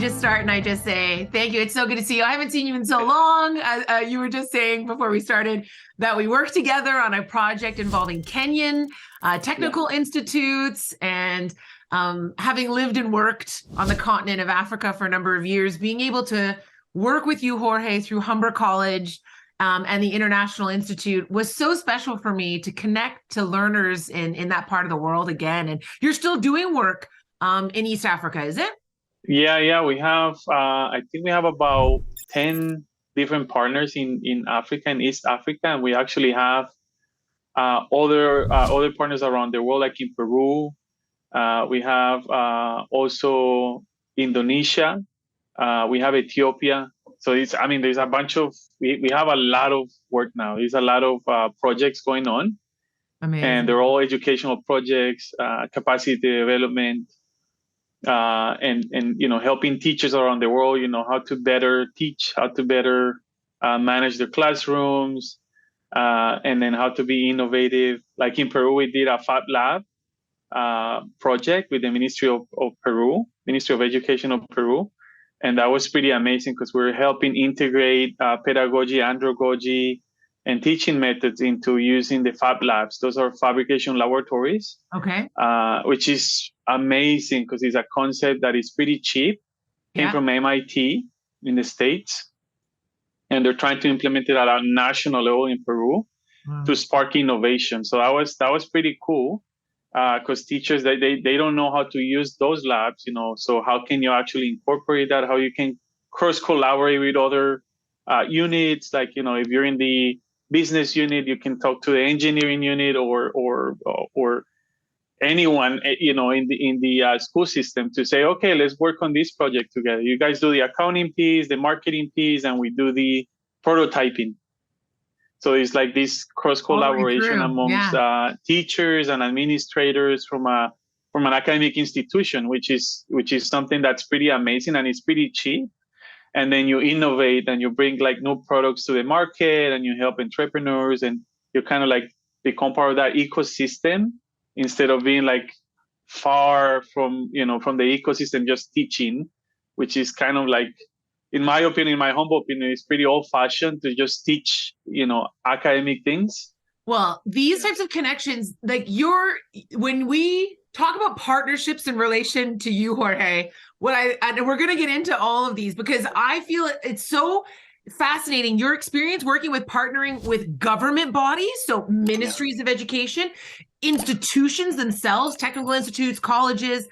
just start and I just say, thank you. It's so good to see you. I haven't seen you in so long. You were just saying before we started that we worked together on a project involving Kenyan technical institutes, and having lived and worked on the continent of Africa for a number of years, being able to work with you, Jorge, through Humber College and the International Institute was so special for me to connect to learners in that part of the world again. And you're still doing work in East Africa, is it? Yeah. We have, I think we have about 10 different partners in Africa and East Africa. And we actually have other partners around the world, like in Peru. We have also Indonesia. We have Ethiopia. So there's a bunch of, we have a lot of work now. There's a lot of projects going on. Amazing. And they're all educational projects, capacity development, and helping teachers around the world, how to better teach, how to better manage their classrooms, and then how to be innovative. Like in Peru, we did a Fab Lab project with the Ministry of Education of Peru. And that was pretty amazing because we were helping integrate pedagogy, andragogy, and teaching methods into using the Fab Labs. Those are fabrication laboratories. Okay. Which is amazing because it's a concept that is pretty cheap. Came from MIT in the States. And they're trying to implement it at a national level in Peru to spark innovation. So that was pretty cool. Because teachers, they don't know how to use those labs, so how can you actually incorporate that? How you can cross collaborate with other units? Like, if you're in the business unit, you can talk to the engineering unit or anyone, in the school system to say, okay, let's work on this project together. You guys do the accounting piece, the marketing piece, and we do the prototyping. So it's like this cross collaboration amongst teachers and administrators from an academic institution, which is something that's pretty amazing, and it's pretty cheap. And then you innovate and you bring like new products to the market, and you help entrepreneurs, and you kind of like become part of that ecosystem instead of being like far from the ecosystem just teaching, which is kind of like, in my opinion, my humble opinion, it's pretty old-fashioned to just teach, academic things. Well, these types of connections, like when we talk about partnerships in relation to you, Jorge, and we're going to get into all of these because I feel it's so fascinating. Your experience working with partnering with government bodies, so ministries of education, institutions themselves, technical institutes, colleges,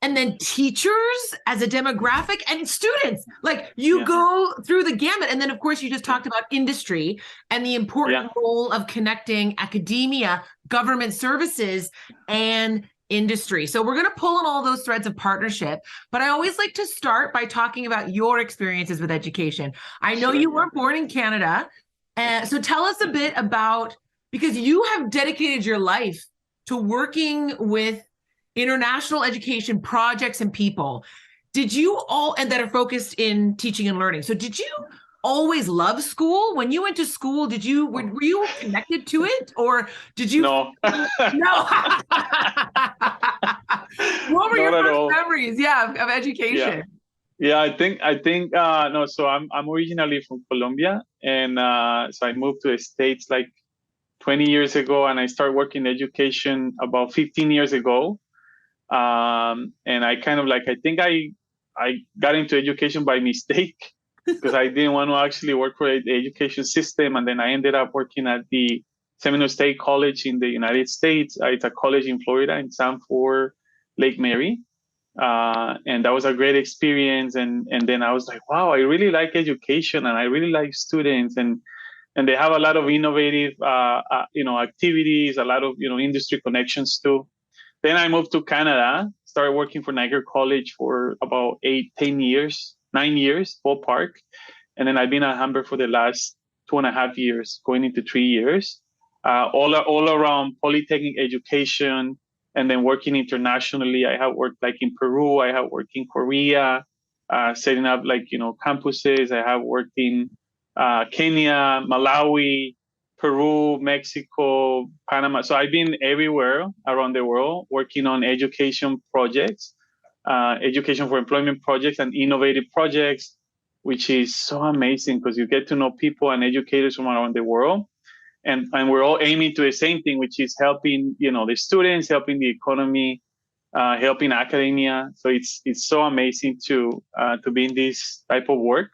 and then teachers as a demographic, and students. Like you go through the gamut. And then, of course, you just talked about industry and the important role of connecting academia, government services, and industry. So we're going to pull on all those threads of partnership. But I always like to start by talking about your experiences with education. I know you weren't born in Canada. So tell us a bit about, because you have dedicated your life to working with international education projects and people. Did you and that are focused in teaching and learning? So did you always love school? When you went to school, were you connected to it, or did you? No. No. What were your first memories? Of education? Yeah, I think no. So I'm originally from Colombia, and so I moved to the States like 20 years ago, and I started working in education about 15 years ago. And I kind of like, I think I got into education by mistake because I didn't want to actually work for the education system. And then I ended up working at the Seminole State College in the United States. It's a college in Florida, in Sanford, Lake Mary. And that was a great experience. And then I was like, wow, I really like education and I really like students. And they have a lot of innovative, activities, a lot of, industry connections too. Then I moved to Canada, started working for Niagara College for about 9 years, ballpark. And then I've been at Humber for the last 2.5 years, going into 3 years, all around polytechnic education, and then working internationally. I have worked like in Peru, I have worked in Korea, setting up like, campuses. I have worked in Kenya, Malawi, Peru, Mexico, Panama. So I've been everywhere around the world working on education projects. education for employment projects and innovative projects, which is so amazing because you get to know people and educators from around the world. And we're all aiming to the same thing, which is helping, the students, helping the economy, helping academia. So it's so amazing to be in this type of work.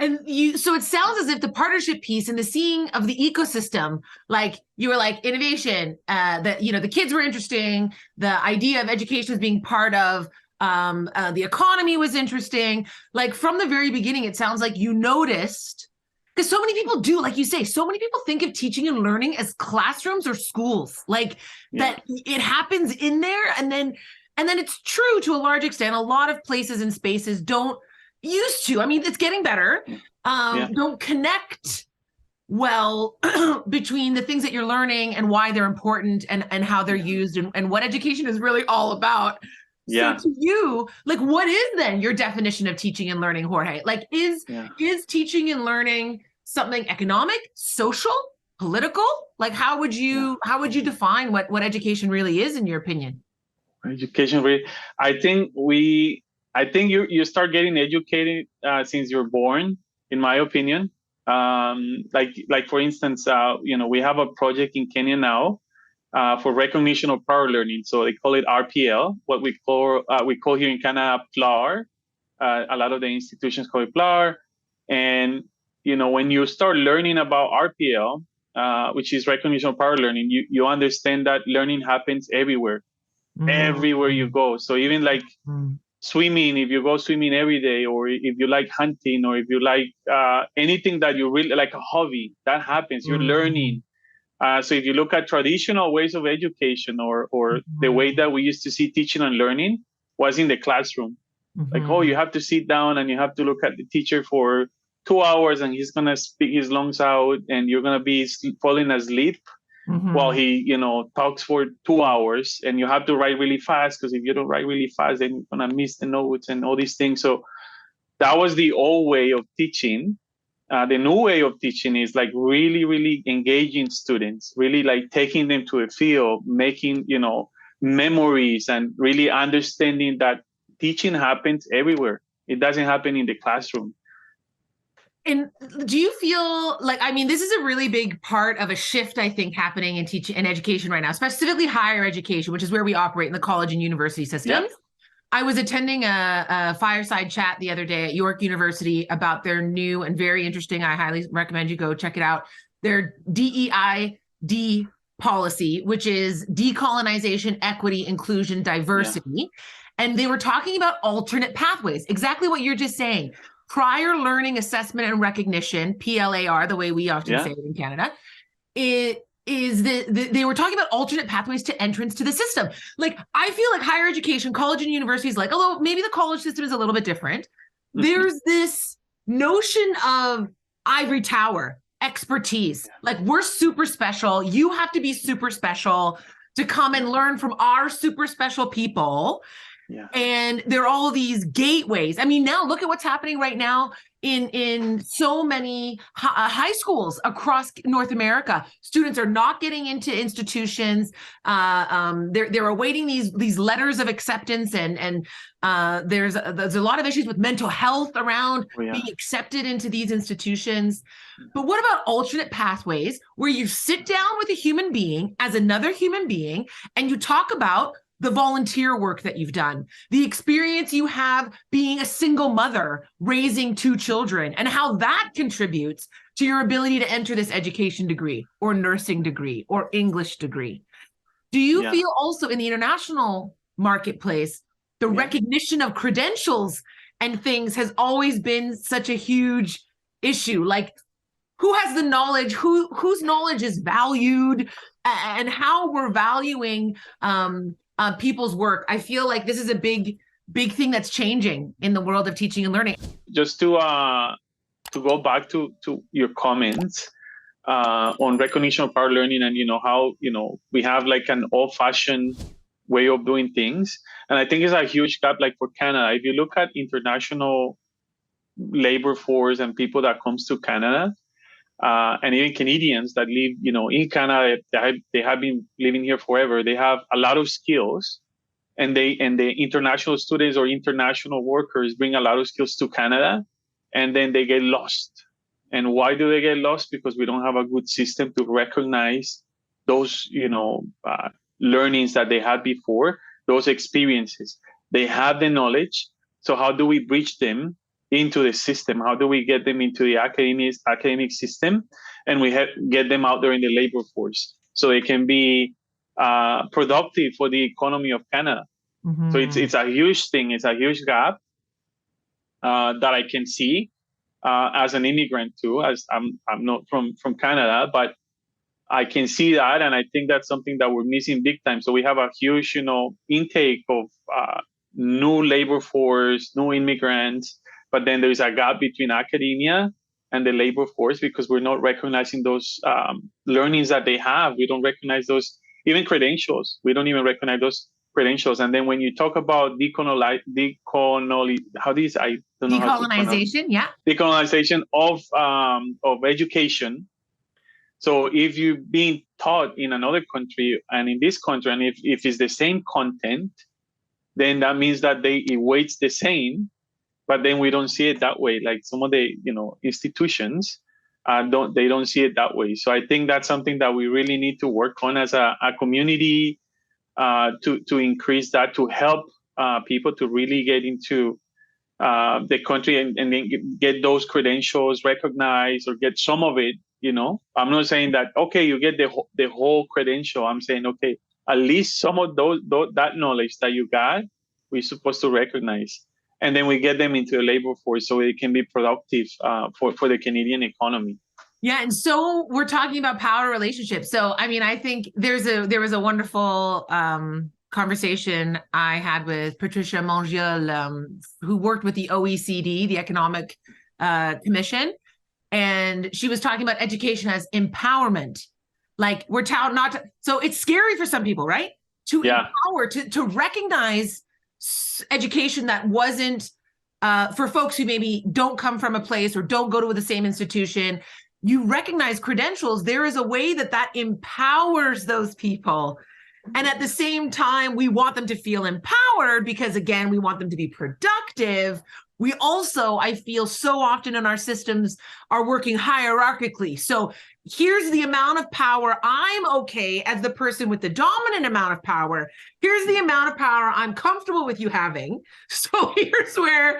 And so it sounds as if the partnership piece and the seeing of the ecosystem, like you were like innovation, that, the kids were interesting. The idea of education as being part of the economy was interesting. Like from the very beginning, it sounds like you noticed, because so many people do, like you say, so many people think of teaching and learning as classrooms or schools, like that it happens in there. And then it's true to a large extent. A lot of places and spaces don't used to, I mean, it's getting better, don't connect well between the things that you're learning and why they're important and how they're used and what education is really all about. So to you, like, what is then your definition of teaching and learning, Jorge? Like, is teaching and learning something economic, social, political? Like, how would you define what education really is, in your opinion? Education really, I think you start getting educated since you're born, in my opinion. Like for instance, we have a project in Kenya now for recognition of prior learning. So they call it RPL. What we call here in Canada PLAR. A lot of the institutions call it PLAR. And when you start learning about RPL, which is recognition of prior learning, you understand that learning happens everywhere, everywhere you go. So even like swimming, if you go swimming every day, or if you like hunting, or if you like anything that you really like, a hobby, that happens. You're learning. So if you look at traditional ways of education, or the way that we used to see teaching and learning was in the classroom. Like, you have to sit down and you have to look at the teacher for 2 hours and he's going to speak his lungs out and you're going to be falling asleep while he, talks for 2 hours, and you have to write really fast, because if you don't write really fast, then you're gonna miss the notes and all these things. So that was the old way of teaching. The new way of teaching is like really, really engaging students, really like taking them to a field, making, memories, and really understanding that teaching happens everywhere. It doesn't happen in the classroom. And do you feel like, I mean, this is a really big part of a shift, I think, happening in teaching and education right now, specifically higher education, which is where we operate in the college and university systems. I was attending a fireside chat the other day at York University about their new and very interesting, I highly recommend you go check it out, their DEID policy, which is decolonization, equity, inclusion, diversity. And they were talking about alternate pathways, exactly what you're just saying. Prior learning assessment and recognition, PLAR, the way we often say it in Canada, they were talking about alternate pathways to entrance to the system. Like, I feel like higher education, college and universities, like, although maybe the college system is a little bit different, there's this notion of ivory tower expertise. Like, we're super special. You have to be super special to come and learn from our super special people. And there are all these gateways. I mean, now look at what's happening right now in so many high schools across North America. Students are not getting into institutions. They're awaiting these letters of acceptance, and there's a lot of issues with mental health around being accepted into these institutions. But what about alternate pathways where you sit down with a human being as another human being and you talk about the volunteer work that you've done, the experience you have being a single mother raising 2 children, and how that contributes to your ability to enter this education degree or nursing degree or English degree? Do you feel also in the international marketplace, the recognition of credentials and things has always been such a huge issue? Like, who has the knowledge, whose knowledge is valued, and how we're valuing people's work? I feel like this is a big thing that's changing in the world of teaching and learning. Just to go back to your comments on recognition of prior learning, and how we have like an old-fashioned way of doing things, and I think it's a huge gap. Like for Canada, if you look at international labor force and people that comes to Canada, and even Canadians that live, in Canada, they have been living here forever. They have a lot of skills and the international students or international workers bring a lot of skills to Canada, and then they get lost. And why do they get lost? Because we don't have a good system to recognize those, learnings that they had before, those experiences. They have the knowledge. So how do we bridge them into the system? How do we get them into the academic system, and get them out there in the labor force so they can be productive for the economy of Canada? Mm-hmm. So it's a huge thing. It's a huge gap that I can see as an immigrant too. As I'm not from Canada, but I can see that, and I think that's something that we're missing big time. So we have a huge, intake of new labor force, new immigrants, but then there's a gap between academia and the labor force because we're not recognizing those learnings that they have. We don't recognize those, even credentials. We don't even recognize those credentials. And then when you talk about decolonization, yeah, decolonization of education. So if you're being taught in another country and in this country, and if it's the same content, then that means that it weights the same, but then we don't see it that way. Like some of the institutions don't see it that way. So I think that's something that we really need to work on as a community to increase that, to help people to really get into the country and then get those credentials recognized or get some of it. I'm not saying that, okay, you get the whole credential. I'm saying, okay, at least some of that knowledge that you got, we're supposed to recognize. And then we get them into the labor force so it can be productive for the Canadian economy. Yeah. And so we're talking about power relationships. So, I mean, I think there was a wonderful conversation I had with Patricia Mongiel, who worked with the OECD, the Economic Commission. And she was talking about education as empowerment. Like we're so it's scary for some people, right? To empower, to recognize education that wasn't for folks who maybe don't come from a place or don't go to the same institution. You recognize credentials. There is a way that empowers those people. And at the same time, we want them to feel empowered because, again, we want them to be productive. We also, I feel so often in our systems, are working hierarchically. So here's the amount of power I'm okay as the person with the dominant amount of power. Here's the amount of power I'm comfortable with you having. So here's where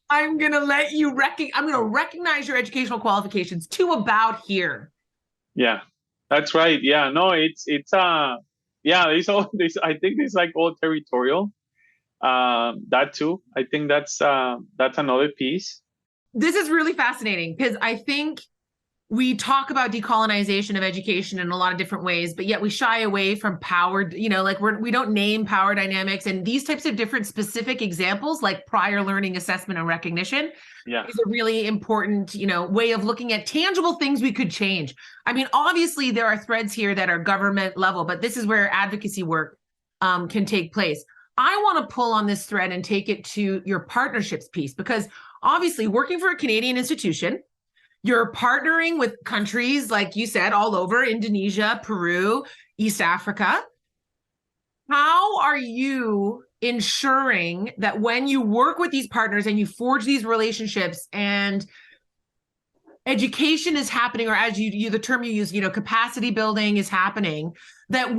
I'm going to let you I'm going to recognize your educational qualifications to about here. Yeah, that's right. Yeah, no, it's all this. I think it's like all territorial. That too. I think that's another piece. This is really fascinating because I think we talk about decolonization of education in a lot of different ways, but yet we shy away from power, like we don't name power dynamics and these types of different specific examples like prior learning assessment and recognition is a really important, way of looking at tangible things we could change. I mean, obviously there are threads here that are government level, but this is where advocacy work can take place. I want to pull on this thread and take it to your partnerships piece, because obviously working for a Canadian institution, you're partnering with countries, like you said, all over Indonesia, Peru, East Africa. How are you ensuring that when you work with these partners and you forge these relationships and education is happening, or as you the term you use, capacity building is happening, that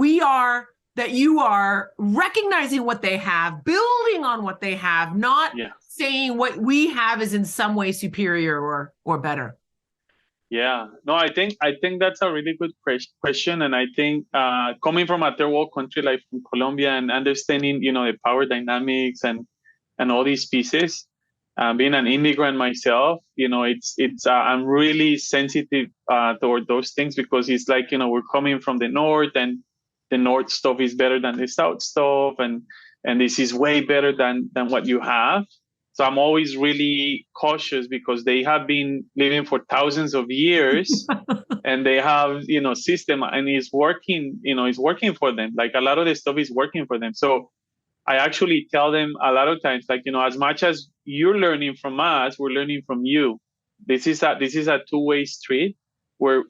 you are recognizing what they have, building on what they have, not saying what we have is in some way superior or better? Yeah, no, I think that's a really good question. And I think coming from a third world country like from Colombia and understanding, the power dynamics and all these pieces, being an immigrant myself, it's I'm really sensitive toward those things because it's like, we're coming from the north and the north stuff is better than the south stuff. And this is way better than what you have. So I'm always really cautious because they have been living for thousands of years and they have, system and it's working, it's working for them. Like a lot of the stuff is working for them. So I actually tell them a lot of times, like, as much as you're learning from us, we're learning from you. This is a two-way street where,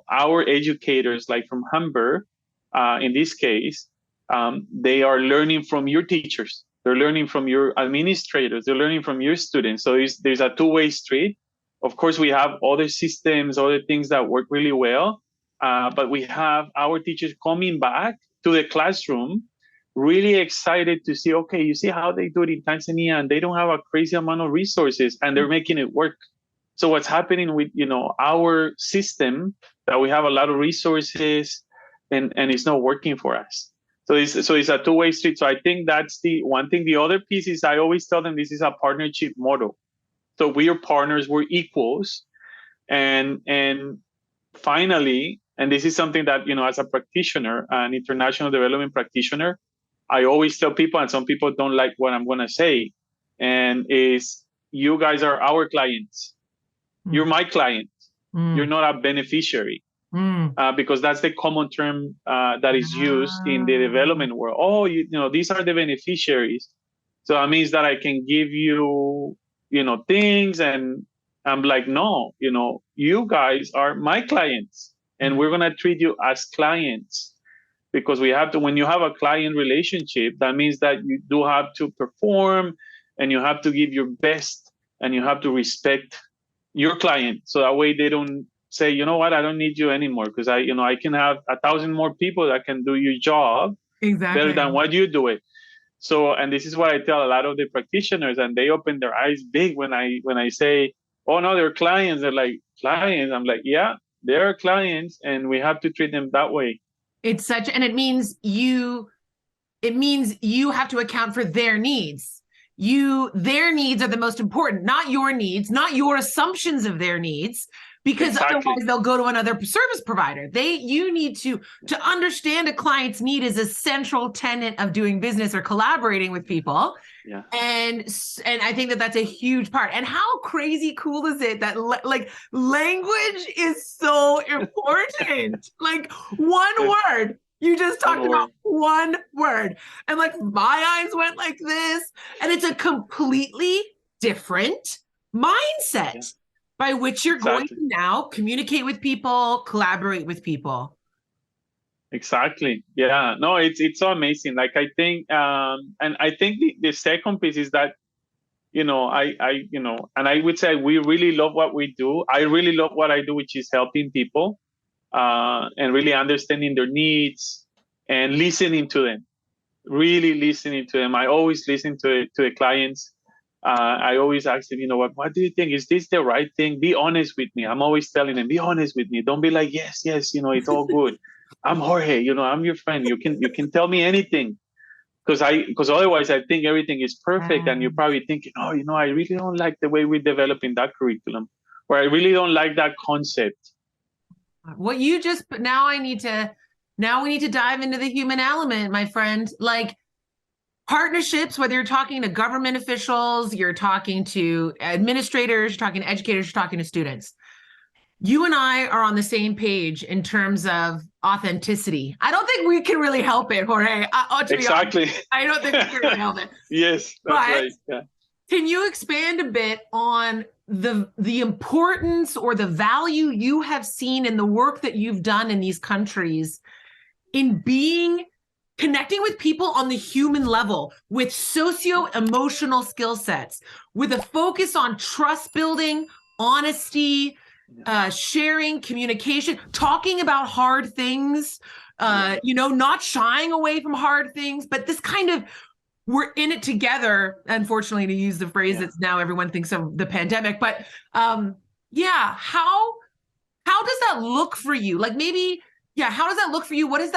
our educators, like from Humber, in this case, they are learning from your teachers. They're learning from your administrators. They're learning from your students. So there's a two-way street. Of course, we have other systems, other things that work really well. But we have our teachers coming back to the classroom, really excited to see, okay, you see how they do it in Tanzania, and they don't have a crazy amount of resources, and they're making it work. So what's happening with, our system, that we have a lot of resources and it's not working for us. So it's a two-way street. So I think that's the one thing. The other piece is, I always tell them, this is a partnership model. So we are partners, we're equals. And finally, and this is something that, as a practitioner, an international development practitioner, I always tell people, and some people don't like what I'm going to say, and is, you guys are our clients. You're my client. You're not a beneficiary. Because that's the common term that is used in the development world. Oh, these are the beneficiaries. So that means that I can give you, things. And I'm like, no, you guys are my clients, and we're going to treat you as clients. Because we have to, when you have a client relationship, that means that you do have to perform, and you have to give your best, and you have to respect your client. So that way they don't say, you know what, I don't need you anymore, because I can have 1,000 more people that can do your job better than what you do it. So, and this is what I tell a lot of the practitioners, and they open their eyes big when I say, oh no, they're clients. They're like, clients? I'm like, yeah, they're clients, and we have to treat them that way. And it means you have to account for their needs. Their needs are the most important, not your needs, not your assumptions of their needs, because otherwise they'll go to another service provider. You need to understand a client's need is a central tenet of doing business or collaborating with people. Yeah. And I think that that's a huge part. And how crazy cool is it that language is so important? Like one word. You just talked about one word, and my eyes went like this, and it's a completely different mindset by which you're going to now communicate with people, collaborate with people. Exactly. Yeah. No, it's so amazing. Like, I think, and I think the second piece is that, and I would say we really love what we do. I really love what I do, which is helping people, and really understanding their needs and listening to them, really listening to them. I always listen to the clients. I always ask them, what do you think? Is this the right thing? Be honest with me. I'm always telling them, be honest with me. Don't be like, yes, it's all good. I'm Jorge, I'm your friend. You can tell me anything. Because otherwise I think everything is perfect. And you're probably thinking, I really don't like the way we're developing that curriculum, or I really don't like that concept. What you just, now we need to dive into the human element, my friend. Like, partnerships, whether you're talking to government officials, you're talking to administrators, you're talking to educators, you're talking to students. You and I are on the same page in terms of authenticity. I don't think we can really help it, Jorge. Exactly. I don't think we can really help it. Yes, that's right. Yeah. Can you expand a bit on the importance or the value you have seen in the work that you've done in these countries in connecting with people on the human level with socio-emotional skill sets, with a focus on trust building, honesty, sharing, communication, talking about hard things, not shying away from hard things, but this kind of, we're in it together, unfortunately, to use the phrase that's now everyone thinks of the pandemic. But how does that look for you? Like, maybe, how does that look for you? What is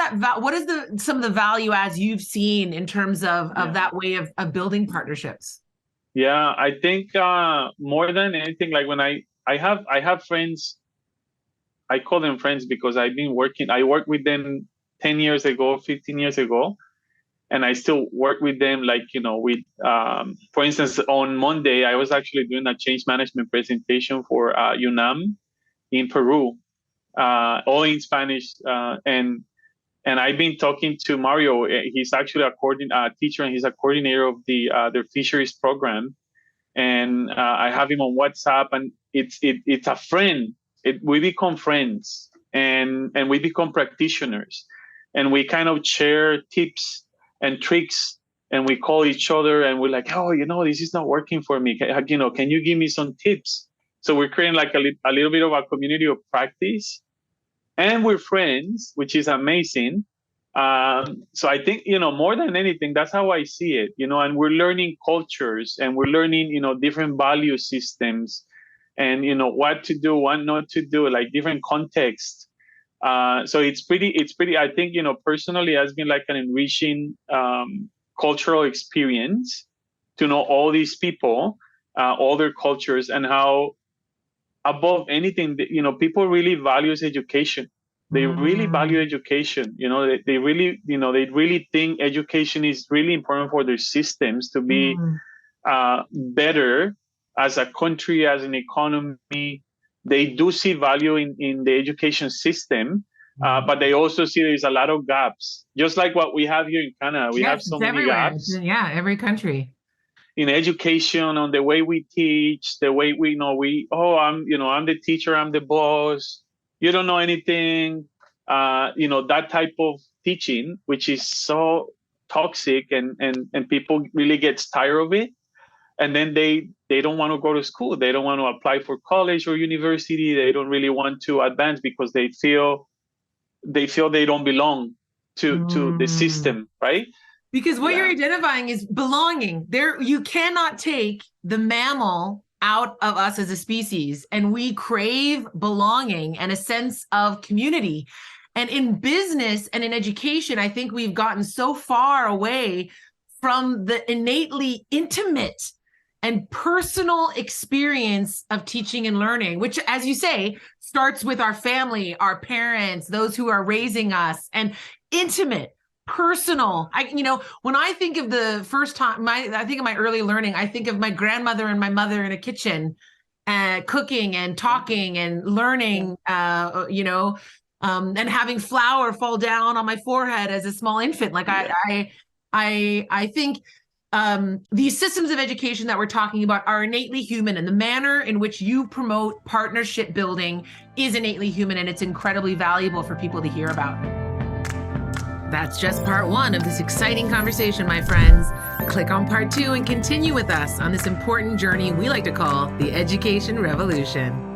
some of the value adds you've seen in terms of that way of building partnerships? Yeah, I think more than anything, like when I have friends, I call them friends because I worked with them 10 years ago, 15 years ago. And I still work with them, for instance, on Monday, I was actually doing a change management presentation for UNAM in Peru, all in Spanish. And I've been talking to Mario. He's actually a teacher, and he's a coordinator of their fisheries program. And I have him on WhatsApp, and it's a friend. We become friends, and we become practitioners, and we kind of share tips and tricks, and we call each other and we're like, oh, this is not working for me. Can you give me some tips? So we're creating like a little bit of a community of practice, and we're friends, which is amazing. So I think, more than anything, that's how I see it, and we're learning cultures, and we're learning, different value systems, and, what to do, what not to do, like different contexts. So it's pretty, I think, personally, it has been like an enriching cultural experience to know all these people, all their cultures, and how above anything, people really values education. They really value education. They really think education is really important for their systems to be better as a country, as an economy. They do see value in the education system, but they also see there's a lot of gaps. Just like what we have here in Canada, we have so many gaps. Yeah, every country. In education, on the way we teach, the way I'm the teacher, I'm the boss, you don't know anything, that type of teaching, which is so toxic, and people really get tired of it. And then they don't want to go to school. They don't want to apply for college or university. They don't really want to advance because they feel they don't belong to the system, right? Because what you're identifying is belonging. You cannot take the mammal out of us as a species, and we crave belonging and a sense of community. And in business and in education, I think we've gotten so far away from the innately intimate and personal experience of teaching and learning, which, as you say, starts with our family, our parents, those who are raising us, and intimate, personal. When I think of the first time, I think of my early learning, I think of my grandmother and my mother in a kitchen, cooking and talking and learning, and having flour fall down on my forehead as a small infant. Like I think these systems of education that we're talking about are innately human, and the manner in which you promote partnership building is innately human, and it's incredibly valuable for people to hear about. That's just part one of this exciting conversation, my friends. Click on part two and continue with us on this important journey we like to call the education revolution.